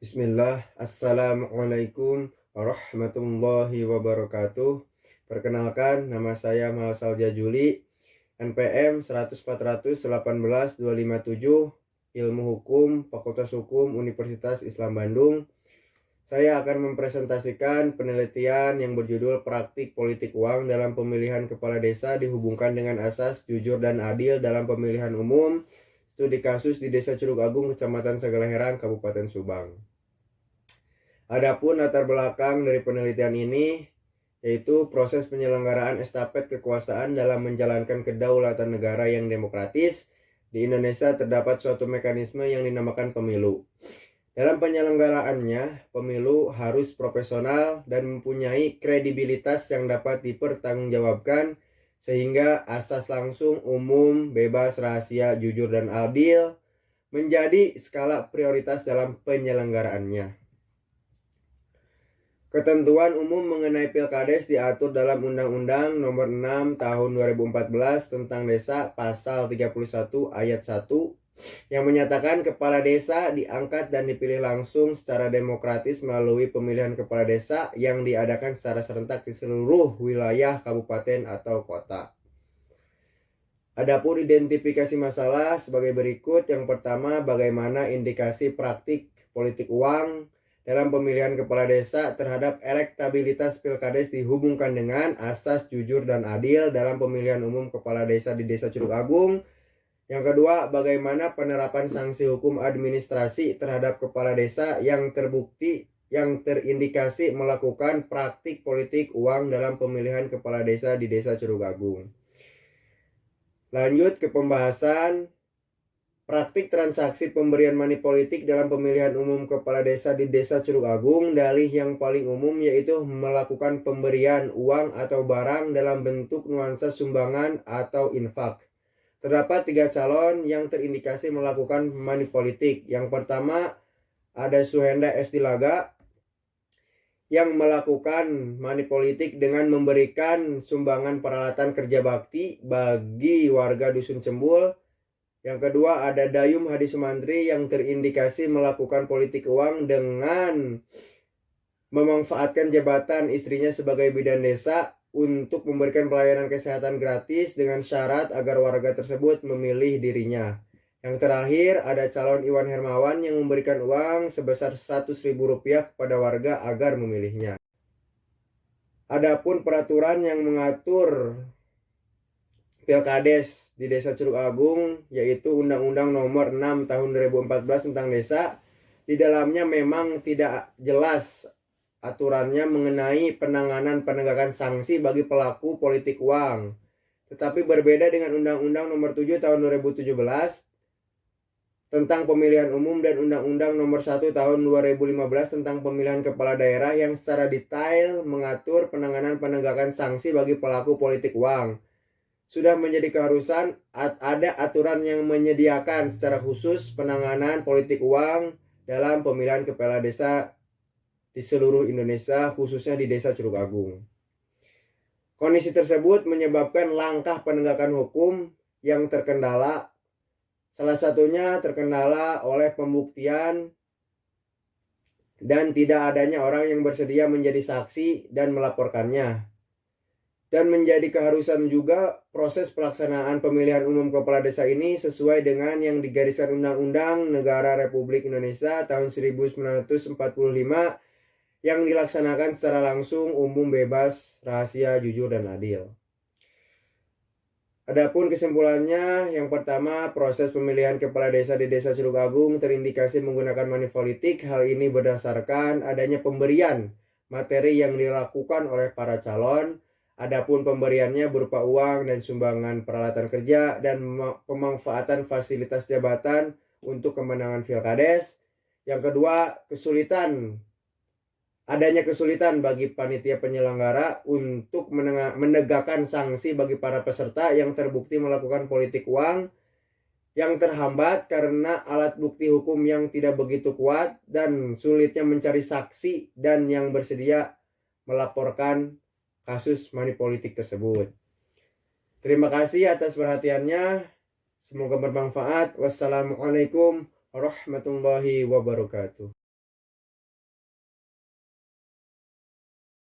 Bismillah, Assalamualaikum warahmatullahi wabarakatuh. Perkenalkan, nama saya Malsal Jajuli, NPM 100418257, Ilmu Hukum, Fakultas Hukum, Universitas Islam Bandung. Saya akan mempresentasikan penelitian yang berjudul Praktik Politik Uang dalam Pemilihan Kepala Desa dihubungkan dengan asas jujur dan adil dalam pemilihan umum, studi kasus di Desa Curug Agung, Kecamatan Segalaherang, Kabupaten Subang. Adapun latar belakang dari penelitian ini yaitu proses penyelenggaraan estafet kekuasaan dalam menjalankan kedaulatan negara yang demokratis. Di Indonesia terdapat suatu mekanisme yang dinamakan pemilu. Dalam penyelenggaraannya, pemilu harus profesional dan mempunyai kredibilitas yang dapat dipertanggungjawabkan sehingga asas langsung, umum, bebas, rahasia, jujur, dan adil menjadi skala prioritas dalam penyelenggaraannya. Ketentuan umum mengenai Pilkades diatur dalam Undang-Undang Nomor 6 Tahun 2014 tentang Desa Pasal 31 Ayat 1 yang menyatakan kepala desa diangkat dan dipilih langsung secara demokratis melalui pemilihan kepala desa yang diadakan secara serentak di seluruh wilayah kabupaten atau kota. Adapun identifikasi masalah sebagai berikut. Yang pertama, bagaimana indikasi praktik politik uang dalam pemilihan kepala desa terhadap elektabilitas Pilkades dihubungkan dengan asas jujur dan adil dalam pemilihan umum kepala desa di Desa Curug Agung. Yang kedua, bagaimana penerapan sanksi hukum administrasi terhadap kepala desa yang terbukti yang terindikasi melakukan praktik politik uang dalam pemilihan kepala desa di Desa Curug Agung. Lanjut ke pembahasan praktik transaksi pemberian money politik dalam pemilihan umum kepala desa di Desa Curug Agung. Dalih yang paling umum yaitu melakukan pemberian uang atau barang dalam bentuk nuansa sumbangan atau infak. Terdapat 3 calon yang terindikasi melakukan money politik. Yang pertama ada Suhenda S. Dilaga yang melakukan money politik dengan memberikan sumbangan peralatan kerja bakti bagi warga Dusun Cembul. Yang kedua ada Dayum Hadi Sumantri yang terindikasi melakukan politik uang dengan memanfaatkan jabatan istrinya sebagai bidan desa untuk memberikan pelayanan kesehatan gratis dengan syarat agar warga tersebut memilih dirinya. Yang terakhir ada calon Iwan Hermawan yang memberikan uang sebesar Rp100.000 kepada warga agar memilihnya. Adapun peraturan yang mengatur Pilkades di Desa Curug Agung yaitu Undang-Undang Nomor 6 Tahun 2014 tentang Desa. Di dalamnya memang tidak jelas aturannya mengenai penanganan penegakan sanksi bagi pelaku politik uang. Tetapi berbeda dengan Undang-Undang Nomor 7 Tahun 2017 tentang pemilihan umum dan Undang-Undang Nomor 1 Tahun 2015 tentang pemilihan kepala daerah yang secara detail mengatur penanganan penegakan sanksi bagi pelaku politik uang. Sudah menjadi keharusan ada aturan yang menyediakan secara khusus penanganan politik uang dalam pemilihan kepala desa di seluruh Indonesia, khususnya di Desa Curug Agung. Kondisi tersebut menyebabkan langkah penegakan hukum yang terkendala. Salah satunya terkendala oleh pembuktian dan tidak adanya orang yang bersedia menjadi saksi dan melaporkannya. Dan menjadi keharusan juga proses pelaksanaan pemilihan umum kepala desa ini sesuai dengan yang digariskan Undang-Undang Negara Republik Indonesia tahun 1945 yang dilaksanakan secara langsung, umum, bebas, rahasia, jujur, dan adil. Adapun kesimpulannya, yang pertama, proses pemilihan kepala desa di Desa Curug Agung terindikasi menggunakan money politik. Hal ini berdasarkan adanya pemberian materi yang dilakukan oleh para calon. Adapun pemberiannya berupa uang dan sumbangan peralatan kerja dan pemanfaatan fasilitas jabatan untuk kemenangan Pilkades. Yang kedua, adanya kesulitan bagi panitia penyelenggara untuk menegakkan sanksi bagi para peserta yang terbukti melakukan politik uang, yang terhambat karena alat bukti hukum yang tidak begitu kuat dan sulitnya mencari saksi dan yang bersedia melaporkan kasus money politik tersebut. Terima kasih atas perhatiannya. Semoga bermanfaat. Wassalamualaikum warahmatullahi wabarakatuh.